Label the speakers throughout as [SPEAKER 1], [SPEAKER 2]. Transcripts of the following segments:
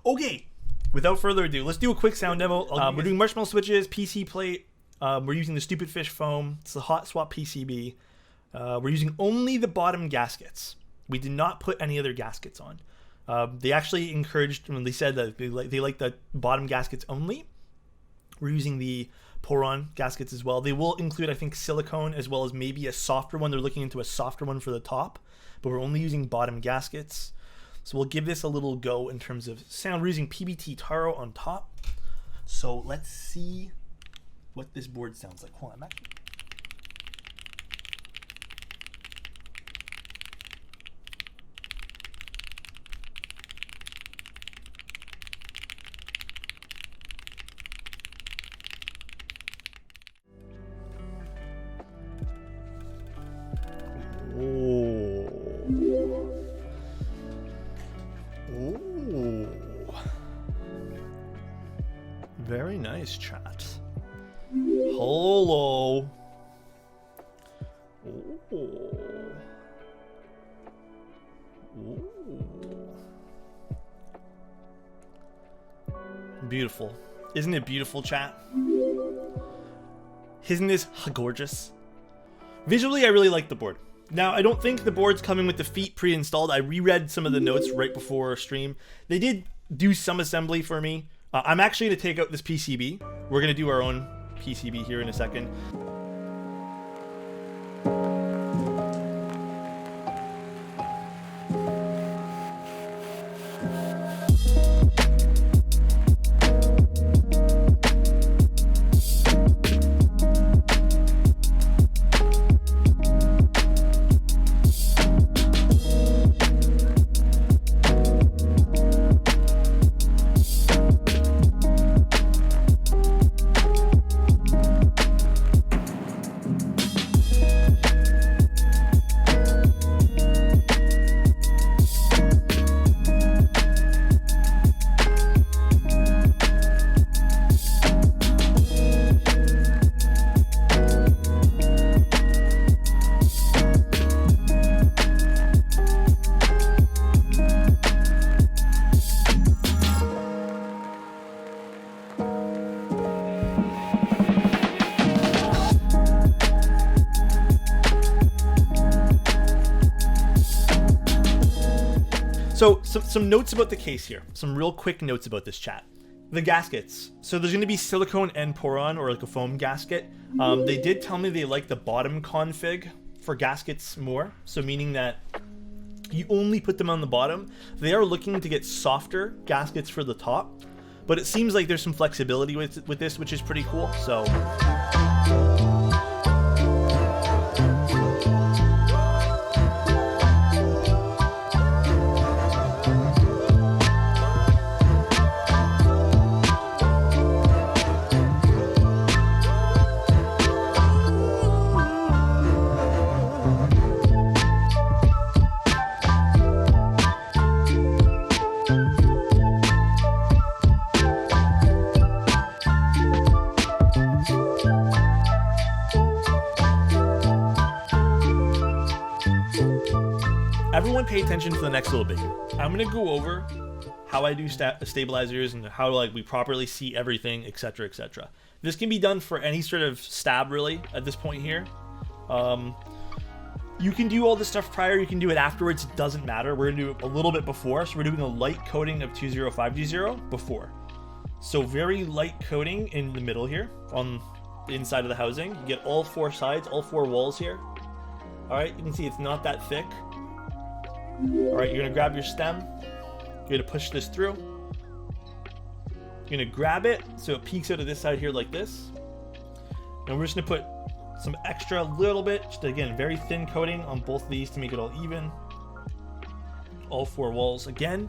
[SPEAKER 1] Okay, without further ado, let's do a quick sound demo. We're doing Marshmallow switches, PC plate. We're using the Stupid Fish foam. It's the hot swap PCB. We're using only the bottom gaskets. We did not put any other gaskets on. They actually encouraged, when they said that they like the bottom gaskets only. We're using the Paragon gaskets as well. They will include, I think, silicone as well as maybe a softer one. They're looking into a softer one for the top, but we're only using bottom gaskets. So we'll give this a little go in terms of sound. We're using PBT Taro on top. So let's see what this board sounds like. Hold on, Matt. Very nice, chat. Hello. Ooh. Beautiful. Isn't it beautiful, chat? Isn't this gorgeous? Visually, I really like the board. Now, I don't think the board's coming with the feet pre-installed. I reread some of the notes right before stream. They did do some assembly for me. I'm actually going to take out this PCB. We're going to do our own PCB here in a second. So some notes about the case here. Some real quick notes about this, chat. The gaskets. So there's going to be silicone and Paragon, or like a foam gasket. They did tell me they like the bottom config for gaskets more. So meaning that you only put them on the bottom. They are looking to get softer gaskets for the top. But it seems like there's some flexibility with this, which is pretty cool. So... everyone pay attention to the next little bit here. I'm going to go over how I do stabilizers and how like we properly see everything, etc., etc. This can be done for any sort of stab really at this point here. You can do all this stuff prior, you can do it afterwards, it doesn't matter. We're going to do it a little bit before, so we're doing a light coating of 205G0 before. So very light coating in the middle here on the inside of the housing. You get all four sides, all four walls here. Alright, you can see it's not that thick. Alright, you're going to grab your stem. You're going to push this through. You're going to grab it so it peeks out of this side here like this. And we're just going to put some extra little bit, just again, very thin coating on both of these to make it all even. All four walls again.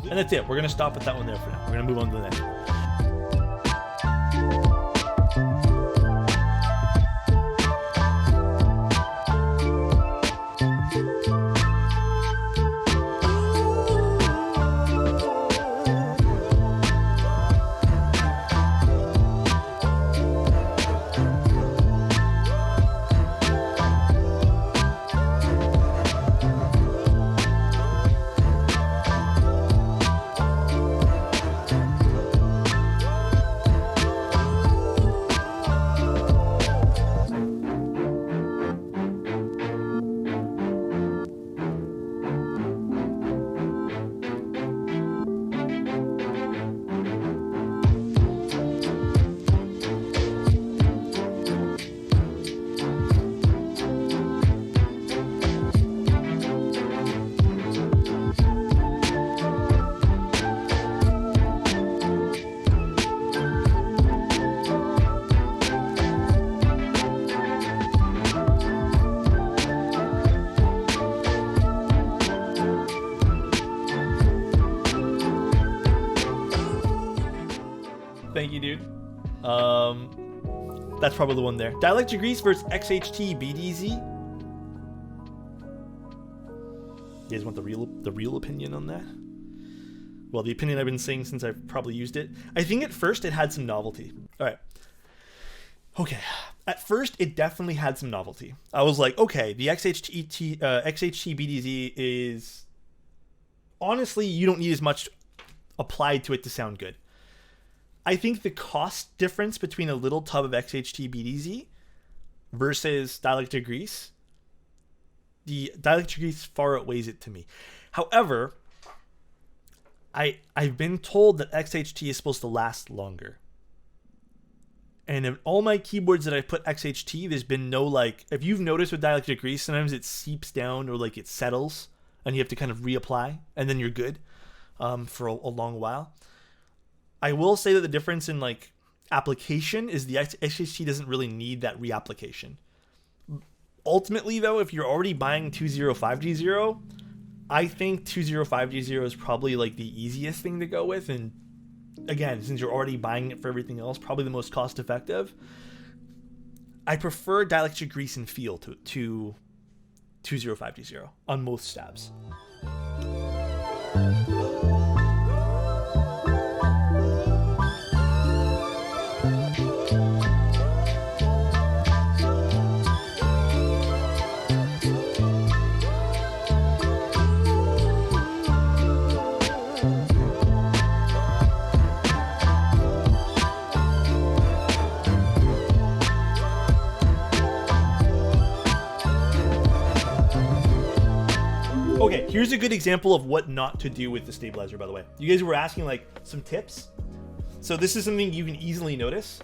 [SPEAKER 1] And that's it. We're going to stop at that one there for now. We're going to move on to the next one. Thank you, dude. That's probably the one there. Dielectric grease versus XHT BDZ. You guys want the real opinion on that? Well, the opinion I've been saying since I've probably used it. I think at first it had some novelty. All right. Okay. At first, it definitely had some novelty. I was like, okay, the XHT BDZ is... Honestly, you don't need as much applied to it to sound good. I think the cost difference between a little tub of XHT BDZ versus dielectric grease, the dielectric grease far outweighs it to me. However, I've been told that XHT is supposed to last longer. And in all my keyboards that I've put XHT, there's been no, like, if you've noticed with dielectric grease, sometimes it seeps down or like it settles and you have to kind of reapply and then you're good for a long while. I will say that the difference in like application is the XHT doesn't really need that reapplication. Ultimately though, if you're already buying 205G0, I think 205G0 is probably like the easiest thing to go with, and again, since you're already buying it for everything else, probably the most cost effective. I prefer dielectric grease and feel to 205G0 on most stabs. Okay, here's a good example of what not to do with the stabilizer, by the way. You guys were asking like some tips. So this is something you can easily notice.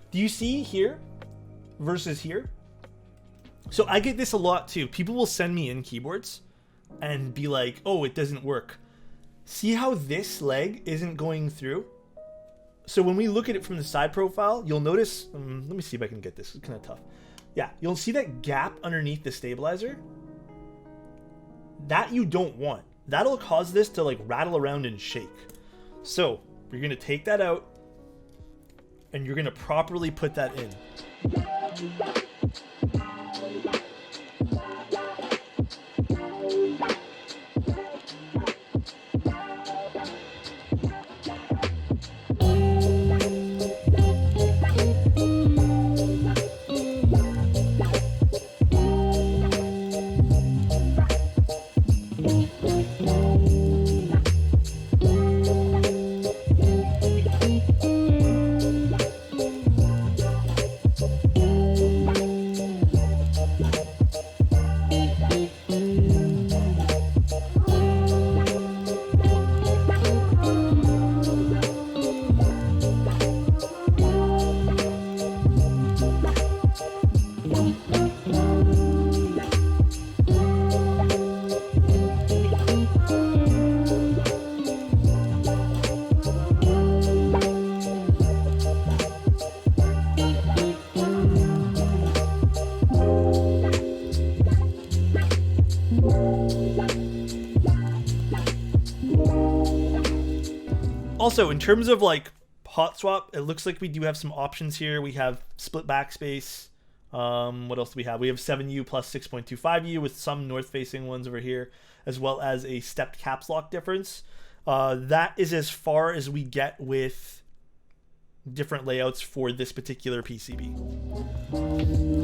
[SPEAKER 1] Do you see here versus here? So I get this a lot too. People will send me in keyboards and be like, oh, it doesn't work. See how this leg isn't going through? So when we look at it from the side profile, you'll notice, let me see if I can get this. It's kind of tough. Yeah, you'll see that gap underneath the stabilizer. That you don't want. That'll cause this to like rattle around and shake. So you're going to take that out and you're going to properly put that in. Also, in terms of like hot swap, it looks like we do have some options here. We have split backspace. What else do we have? We have 7U plus 6.25U with some north facing ones over here, as well as a stepped caps lock difference. That is as far as we get with different layouts for this particular PCB.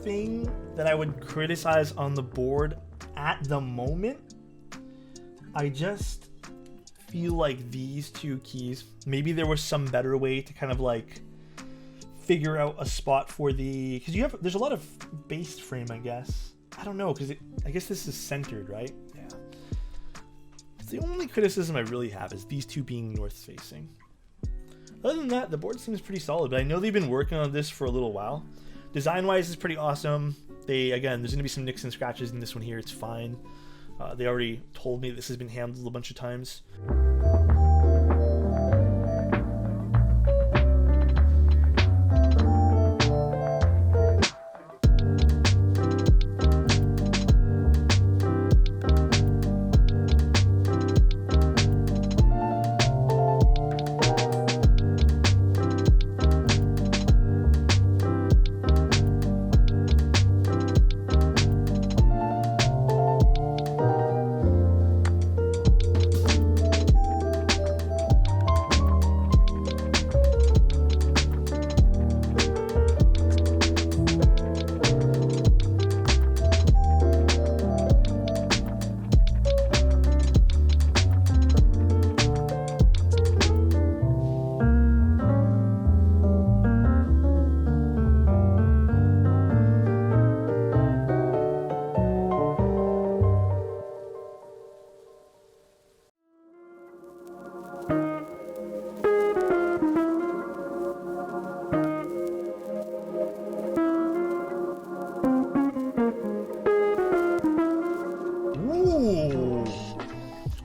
[SPEAKER 1] thing that I would criticize on the board at the moment. I just feel like these two keys, maybe there was some better way to kind of like figure out a spot for the, because there's a lot of base frame, I guess. I don't know, because I guess this is centered, right? Yeah. The only criticism I really have is these two being north facing. Other than that, the board seems pretty solid, but I know they've been working on this for a little while. Design wise, it's pretty awesome. Again, there's gonna be some nicks and scratches in this one here, it's fine. They already told me this has been handled a bunch of times.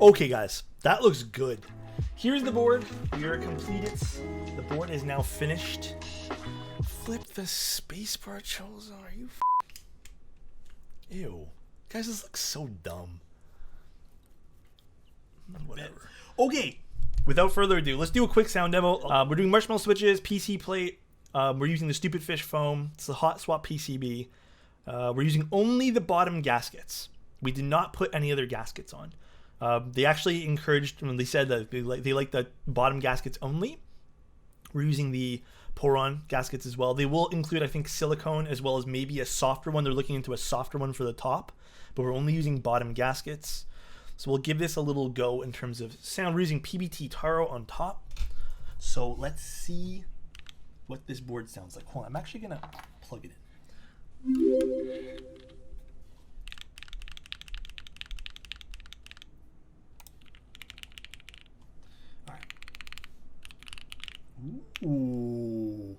[SPEAKER 1] Okay guys, that looks good. Here's the board. We are completed. The board is now finished. Flip the spacebar, Chozo. Are you Ew. Guys, this looks so dumb. Whatever. Okay, without further ado, let's do a quick sound demo. We're doing Marshmallow switches, PC plate. We're using the Stupid Fish foam. It's the Hot Swap PCB. We're using only the bottom gaskets. We did not put any other gaskets on. They actually encouraged, when they said that they like the bottom gaskets only. We're using the Paragon gaskets as well. They will include, I think, silicone as well as maybe a softer one. They're looking into a softer one for the top, but we're only using bottom gaskets. So we'll give this a little go in terms of sound. We're using PBT Taro on top. So let's see what this board sounds like. Hold on, I'm actually gonna plug it in. Ooh.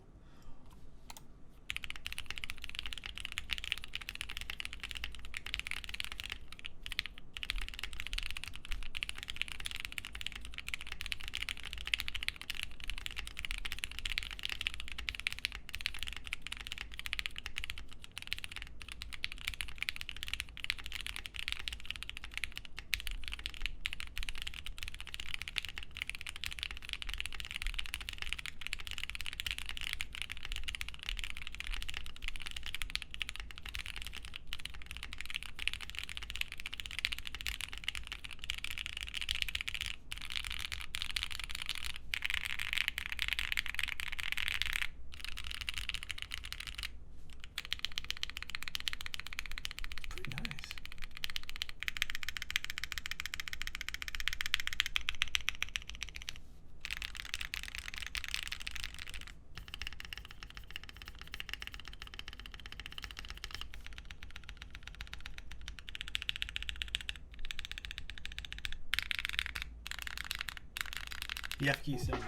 [SPEAKER 1] The F key sound.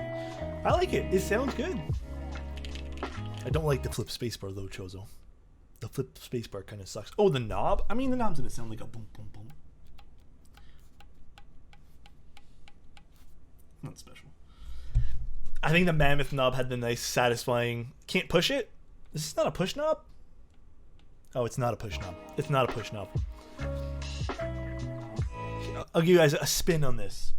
[SPEAKER 1] I like it. It sounds good. I don't like the flip spacebar though, Chozo. The flip spacebar kind of sucks. Oh, the knob? I mean, the knob's gonna sound like a boom, boom, boom. Not special. I think the Mammoth knob had the nice, satisfying. Can't push it? This is not a push knob? Oh, it's not a push knob. It's not a push knob. I'll give you guys a spin on this.